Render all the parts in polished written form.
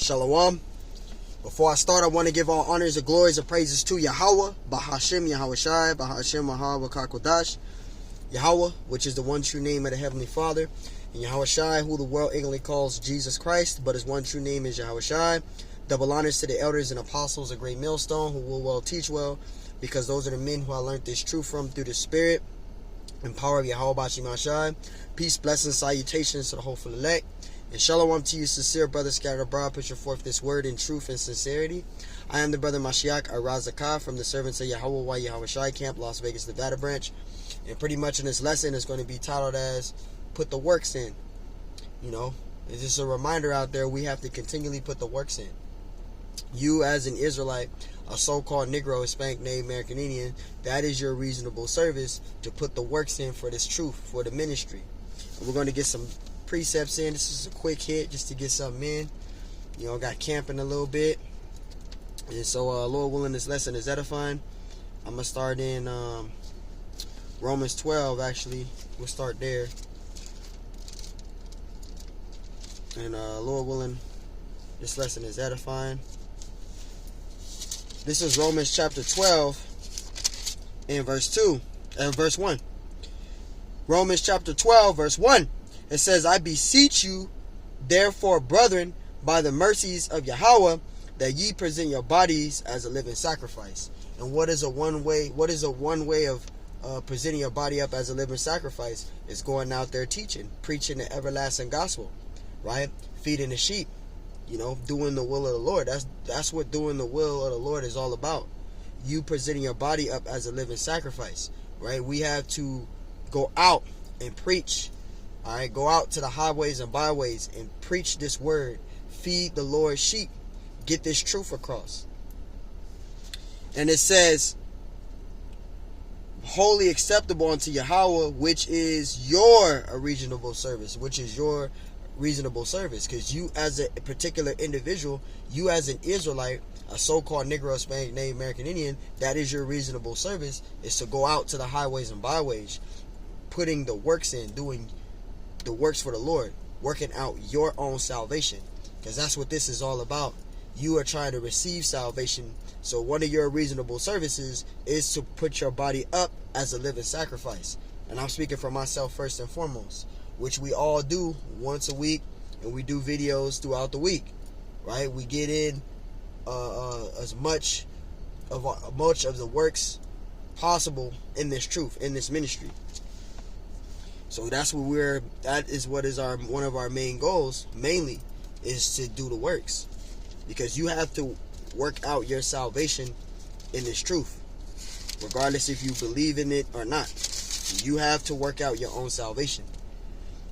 Shalom. Before I start, I want to give all honors and glories and praises to Yahweh, Bahashem, Yahweh Shai, Bahashem, Mahar, Wakakodash, Yahweh, which is the one true name of the Heavenly Father, and Yahweh Shai, who the world ignorantly calls Jesus Christ, but his one true name is Yahweh Shai. Double honors to the elders and apostles of Great Millstone, who will well teach well, because those are the men who I learned this truth from through the Spirit and power of Yahweh Bashim Shai. Peace, blessings, salutations to the hopeful elect. And shalom to you, sincere brothers scattered abroad, pushing forth this word in truth and sincerity. I am the brother Mashiach Arazakah from the servants of Yahweh Yahweh Shai Camp, Las Vegas, Nevada branch. And pretty much in this lesson is going to be titled as Put the Works In. You know, it's just a reminder out there, we have to continually put the works in. You as an Israelite, a so-called Negro, Hispanic, Native American Indian, that is your reasonable service to put the works in for this truth, for the ministry. And we're going to get some precepts in. This is a quick hit just to get something in. You know, got camping a little bit. And so, Lord willing, this lesson is edifying. I'm going to start in Romans 12, actually. We'll start there. And Lord willing, this lesson is edifying. This is Romans chapter 12 and verse 2 and verse 1. Romans chapter 12, verse 1. It says, I beseech you, therefore, brethren, by the mercies of Yahweh, that ye present your bodies as a living sacrifice. And what is a one way of presenting your body up as a living sacrifice? Is going out there teaching, preaching the everlasting gospel, right? Feeding the sheep, you know, doing the will of the Lord. That's what doing the will of the Lord is all about. You presenting your body up as a living sacrifice, right? We have to go out and preach. All right, go out to the highways and byways and preach this word. Feed the Lord's sheep. Get this truth across. And it says, wholly acceptable unto Yahweh, which is your reasonable service. Which is your reasonable service. Because you as a particular individual, you as an Israelite, a so-called Negro, Hispanic, Native American Indian, that is your reasonable service, is to go out to the highways and byways, putting the works in, doing the works for the Lord, working out your own salvation, because that's what this is all about. You are trying to receive salvation, so one of your reasonable services is to put your body up as a living sacrifice. And I'm speaking for myself first and foremost, which we all do once a week, and we do videos throughout the week, right? We get in as much of the works possible in this truth, in this ministry. So that is what is one of our main goals, mainly, is to do the works. Because you have to work out your salvation in this truth. Regardless if you believe in it or not. You have to work out your own salvation.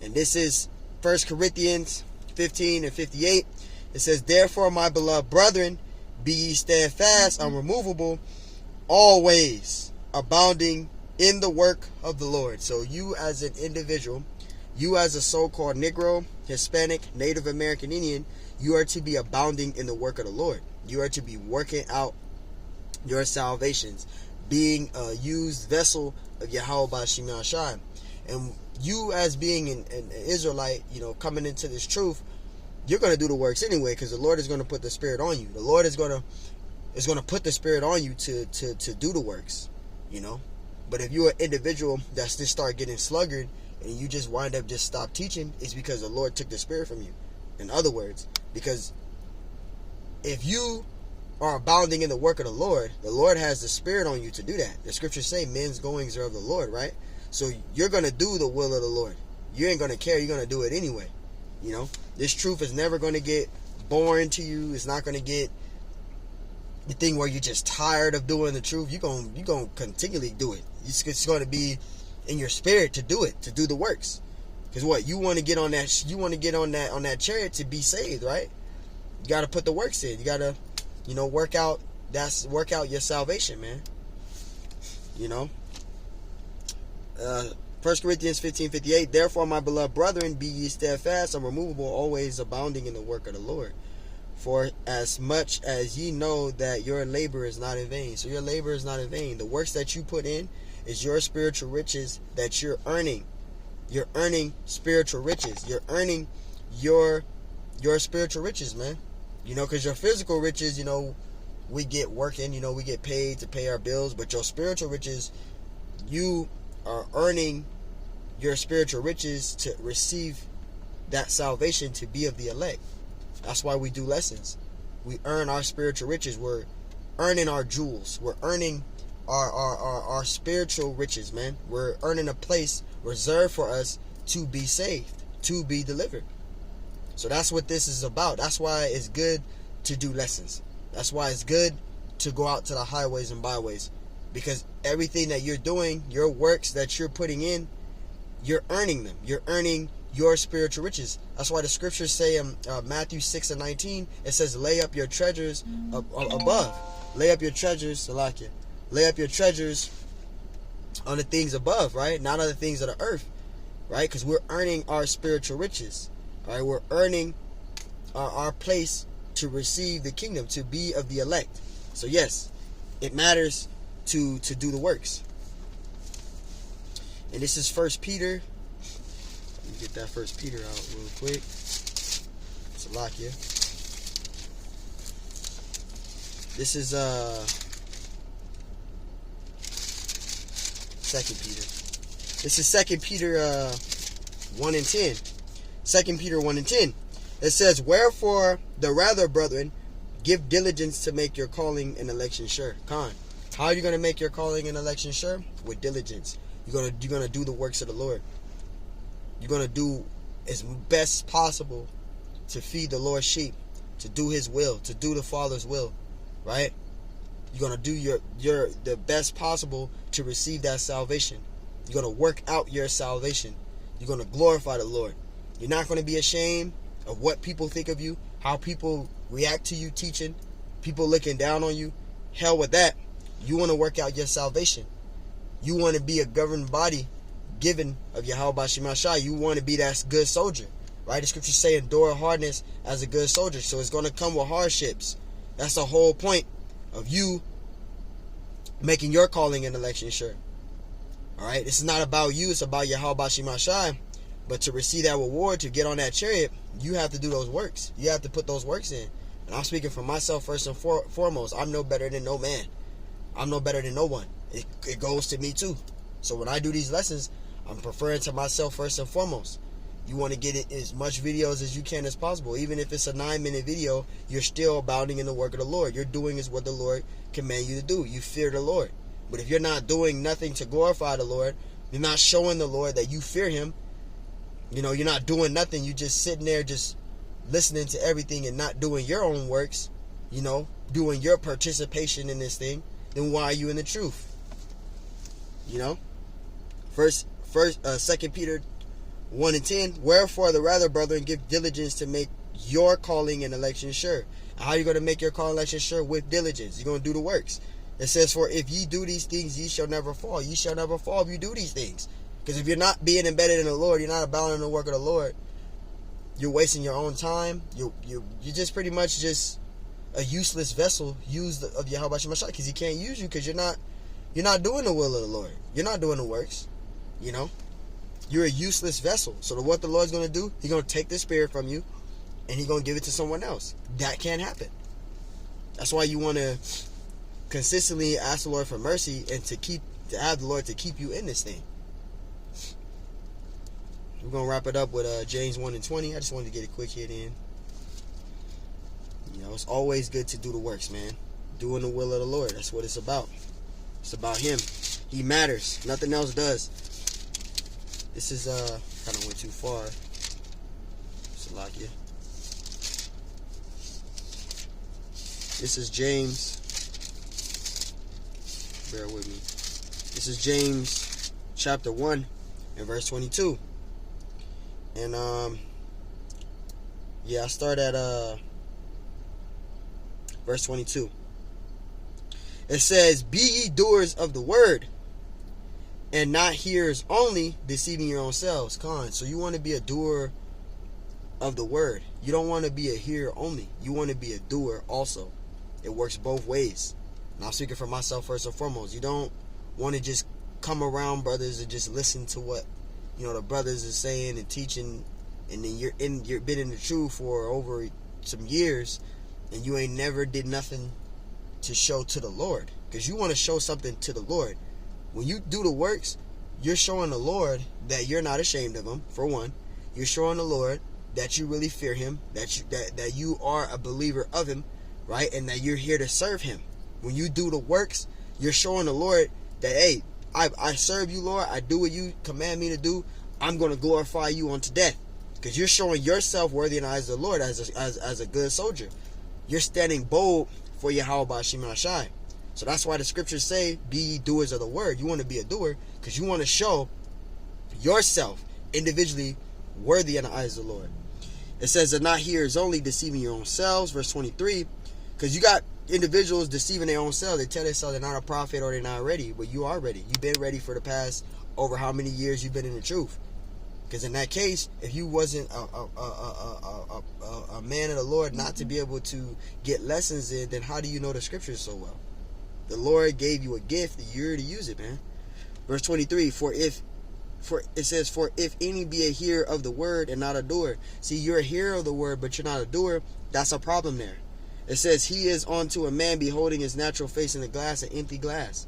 And this is 1 Corinthians 15 and 58. It says, therefore, my beloved brethren, be ye steadfast, unremovable, always abounding in the work of the Lord. So you as an individual, you as a so-called Negro, Hispanic, Native American Indian, you are to be abounding in the work of the Lord. You are to be working out your salvations, being a used vessel of Yahweh Bashim Shai. And you as being an Israelite, you know, coming into this truth, you're going to do the works anyway, because the Lord is going to put the Spirit on you. The Lord is going to put the Spirit on you to do the works, you know. But if you're an individual that's just start getting sluggard and you just wind up just stop teaching, it's because the Lord took the Spirit from you. In other words, because if you are abounding in the work of the Lord has the Spirit on you to do that. The scriptures say men's goings are of the Lord, right? So you're going to do the will of the Lord. You ain't going to care. You're going to do it anyway. You know, this truth is never going to get boring to you. It's not going to get the thing where you're just tired of doing the truth. You're going to continually do it. It's going to be in your spirit to do it, to do the works. Because what, you want to get on that chariot to be saved, right? You got to put the works in. You got to, you know, work out your salvation, man. You know. 1 Corinthians 15:58. Therefore, my beloved brethren, be ye steadfast, unremovable, always abounding in the work of the Lord. For as much as ye know that your labor is not in vain. So your labor is not in vain. The works that you put in is your spiritual riches that you're earning. You're earning spiritual riches. You're earning your spiritual riches, man. Because your physical riches, we get working, we get paid to pay our bills, but your spiritual riches, you are earning your spiritual riches to receive that salvation, to be of the elect. That's why we do lessons. We earn our spiritual riches. We're earning our jewels. We're earning our spiritual riches, man. We're earning a place reserved for us to be saved, to be delivered. So that's what this is about. That's why it's good to do lessons. That's why it's good to go out to the highways and byways, because everything that you're doing, your works that you're putting in, you're earning them. You're earning your spiritual riches. That's why the scriptures say in Matthew 6:19, it says, lay up your treasures above. Lay up your treasures, Salakia. Lay up your treasures on the things above, right? Not on the things of the earth, right? Because we're earning our spiritual riches, right? We're earning our place to receive the kingdom, to be of the elect. So yes, it matters to do the works. And this is 1 Peter. Let me get that 1 Peter out real quick. Salakia. This is 2 Peter. This is 2 Peter 1 and 10. 2 Peter 1 and 10. It says, wherefore the rather, brethren, give diligence to make your calling and election sure. How are you going to make your calling and election sure? With diligence. You're gonna do the works of the Lord. You're gonna do as best possible to feed the Lord's sheep, to do His will, to do the Father's will, right? You're gonna do the best possible to receive that salvation. You're gonna work out your salvation. You're gonna glorify the Lord. You're not gonna be ashamed of what people think of you, how people react to you teaching, people looking down on you. Hell with that. You want to work out your salvation. You want to be a governed body given of Yahweh Shema Shai. You want to be that good soldier, right? The scriptures say endure hardness as a good soldier. So it's going to come with hardships. That's the whole point of you making your calling and election sure. All right, this is not about you. It's about Yahweh Shema Shai. But to receive that reward, to get on that chariot, you have to do those works. You have to put those works in. And I'm speaking for myself first and foremost. I'm no better than no man. I'm no better than no one. It goes to me too. So when I do these lessons, I'm preferring to myself first and foremost. You want to get it as much videos as you can as possible. Even if it's a 9-minute video, you're still abounding in the work of the Lord. You're doing is what the Lord command you to do. You fear the Lord. But if you're not doing nothing to glorify the Lord, you're not showing the Lord that you fear Him, you're not doing nothing. You're just sitting there just listening to everything and not doing your own works, doing your participation in this thing, then why are you in the truth? 2 Peter 1 and 10, wherefore the rather, brethren, give diligence to make your calling and election sure. How are you going to make your calling and election sure? With diligence. You're going to do the works. It says, for if ye do these things, ye shall never fall. Ye shall never fall if you do these things. Because if you're not being embedded in the Lord, you're not abounding in the work of the Lord, you're wasting your own time. You're just pretty much just a useless vessel used of Yahweh Shema Shai, because He can't use you because you're not doing the will of the Lord. You're not doing the works. You're a useless vessel. So what the Lord's going to do, He's going to take the spirit from you and He's going to give it to someone else. That can't happen. That's why you want to consistently ask the Lord for mercy and to have the Lord to keep you in this thing. We're going to wrap it up with James 1 and 20. I just wanted to get a quick hit in. It's always good to do the works, man. Doing the will of the Lord. That's what it's about. It's about Him. He matters. Nothing else does. This is, kind of went too far. Salakia. This is James. Bear with me. This is James chapter 1 and verse 22. And, I start at, verse 22. It says, be ye doers of the word, and not hearers only, deceiving your own selves. So you want to be a doer of the word. You don't want to be a hearer only. You want to be a doer also. It works both ways. And I'm speaking for myself first and foremost. You don't want to just come around brothers and just listen to what the brothers are saying and teaching, and then you've been in the truth for over some years, and you ain't never did nothing to show to the Lord, because you want to show something to the Lord. When you do the works, you're showing the Lord that you're not ashamed of him, for one. You're showing the Lord that you really fear him, that you are a believer of him, right? And that you're here to serve him. When you do the works, you're showing the Lord that, hey, I serve you, Lord. I do what you command me to do. I'm going to glorify you unto death. Because you're showing yourself worthy in the eyes of the Lord as a good soldier. You're standing bold for Yahweh B'Shem Ashai. So that's why the scriptures say, be ye doers of the word. You want to be a doer because you want to show yourself individually worthy in the eyes of the Lord. It says that not hearers only, deceiving your own selves. Verse 23. Because you got individuals deceiving their own selves. They tell themselves they're not a prophet or they're not ready. But you are ready. You've been ready for the past over how many years you've been in the truth. Because in that case, if you wasn't a man of the Lord not to be able to get lessons in, then how do you know the scriptures so well? The Lord gave you a gift, you're to use it, man. Verse 23, for it says, for if any be a hearer of the word and not a doer. See, you're a hearer of the word, but you're not a doer. That's a problem there. It says, he is unto a man beholding his natural face in the glass, an empty glass.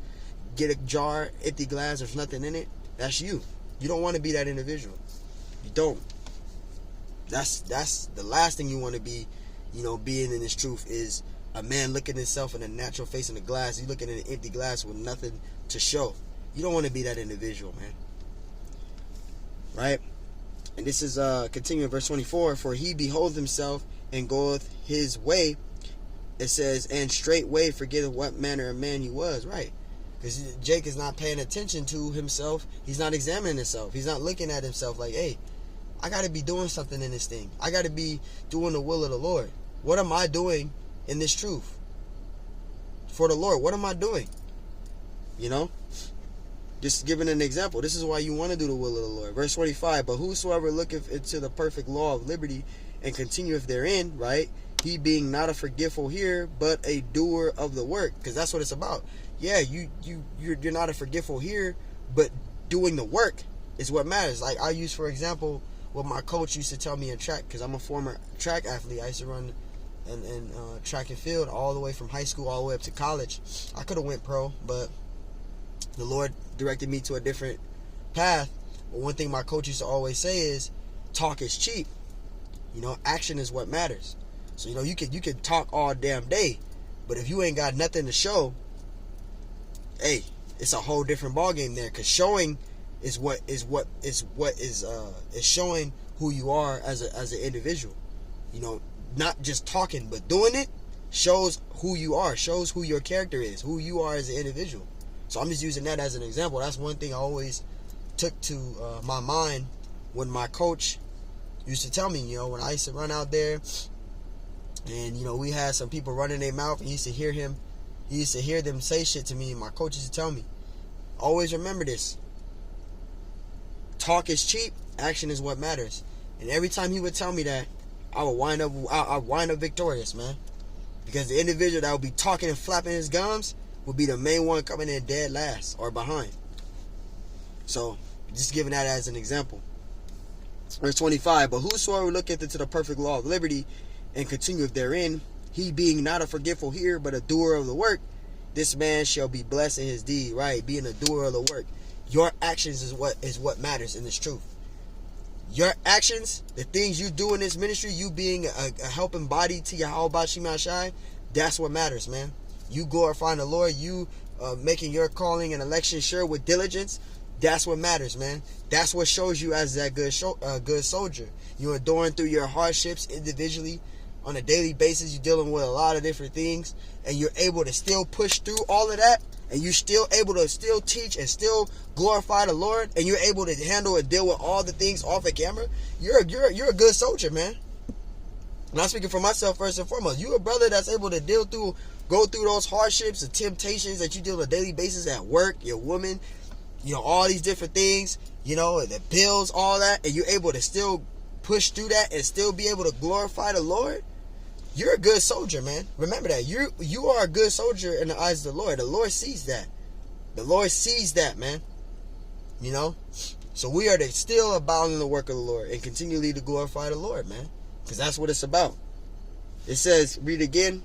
Get a jar, empty glass, there's nothing in it. That's you. You don't want to be that individual. You don't. That's the last thing you want to be, being in this truth is a man looking himself in a natural face in the glass. You're looking in an empty glass with nothing to show. You don't want to be that individual, man. Right? And this is continuing verse 24. For he beholdeth himself and goeth his way. It says, and straightway forgetteth what manner of man he was. Right? Because Jake is not paying attention to himself. He's not examining himself. He's not looking at himself like, hey, I got to be doing something in this thing. I got to be doing the will of the Lord. What am I doing in this truth? For the Lord, what am I doing? Just giving an example. This is why you want to do the will of the Lord. Verse 25, but whosoever looketh into the perfect law of liberty and continueth therein, right? He being not a forgetful hearer, but a doer of the work. Because that's what it's about. Yeah, you're not a forgetful hearer, but doing the work is what matters. Like I use, for example, what my coach used to tell me in track, because I'm a former track athlete. I used to run in track and field all the way from high school all the way up to college. I could have went pro, but the Lord directed me to a different path. But one thing my coach used to always say is, talk is cheap. Action is what matters. So you can talk all damn day, but if you ain't got nothing to show, hey, it's a whole different ballgame there. Because showing is showing who you are as an individual. Not just talking, but doing it shows who you are, shows who your character is, who you are as an individual. So I'm just using that as an example. That's one thing I always took to my mind when my coach used to tell me, when I used to run out there and, we had some people running their mouth and he used to hear them say shit to me, and my coach used to tell me, always remember this. Talk is cheap, action is what matters. And every time he would tell me that, I would wind up victorious, man. Because the individual that would be talking and flapping his gums would be the main one coming in dead last or behind. So, just giving that as an example. Verse 25, but whosoever looketh into the perfect law of liberty and continueth therein, he being not a forgetful hearer, but a doer of the work, this man shall be blessed in his deed. Right? Being a doer of the work. Your actions is what matters in this truth. Your actions, the things you do in this ministry, you being a helping body to Yahweh B'Shem Ashai, that's what matters, man. You glorifying the Lord, you making your calling and election sure with diligence, that's what matters, man. That's what shows you as that good soldier. You're enduring through your hardships individually on a daily basis. You're dealing with a lot of different things, and you're able to still push through all of that, and you're still able to still teach and still glorify the Lord, and you're able to handle and deal with all the things off the camera. You're a good soldier, man. And I'm speaking for myself first and foremost. You a brother that's able to go through those hardships and temptations that you deal on a daily basis at work, your woman, all these different things, the bills, all that, and you're able to still push through that and still be able to glorify the Lord. You're a good soldier, man. Remember that. You are a good soldier in the eyes of the Lord. The Lord sees that. The Lord sees that, man. So we are to still abound in the work of the Lord and continually to glorify the Lord, man. Because that's what it's about. It says, read again.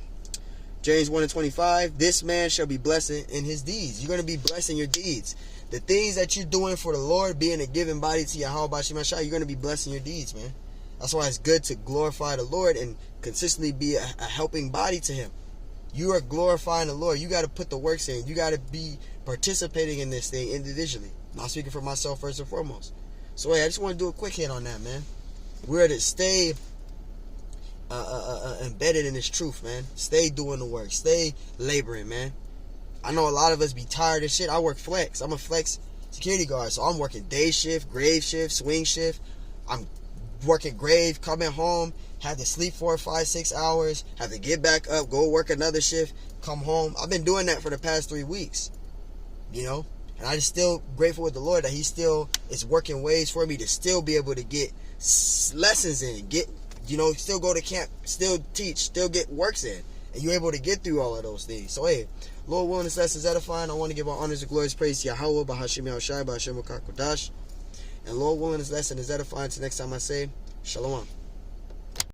James 1:25. This man shall be blessed in his deeds. You're going to be blessed in your deeds. The things that you're doing for the Lord, being a given body to Yahweh Bashim Ashai, you're going to be blessed in your deeds, man. That's why it's good to glorify the Lord and consistently be a helping body to Him. You are glorifying the Lord. You got to put the works in. You got to be participating in this thing individually. Not speaking for myself first and foremost. So, hey, I just want to do a quick hit on that, man. We're to stay embedded in this truth, man. Stay doing the work. Stay laboring, man. I know a lot of us be tired of shit. I work flex. I'm a flex security guard, so I'm working day shift, grave shift, swing shift. I'm working grave, coming home, have to sleep 4, 5, 6 hours, have to get back up, go work another shift, come home. I've been doing that for the past 3 weeks, you know? And I'm just still grateful with the Lord that He still is working ways for me to still be able to get lessons in, get, you know, still go to camp, still teach, still get works in. And you're able to get through all of those things. So, hey, Lord willing, this lesson is edifying. I want to give all honors and glories, praise to Yahweh, Bahashim Yahushai, Bahashim Kodash. And Lord willing, this lesson is edifying. Until next time I say, Shalom.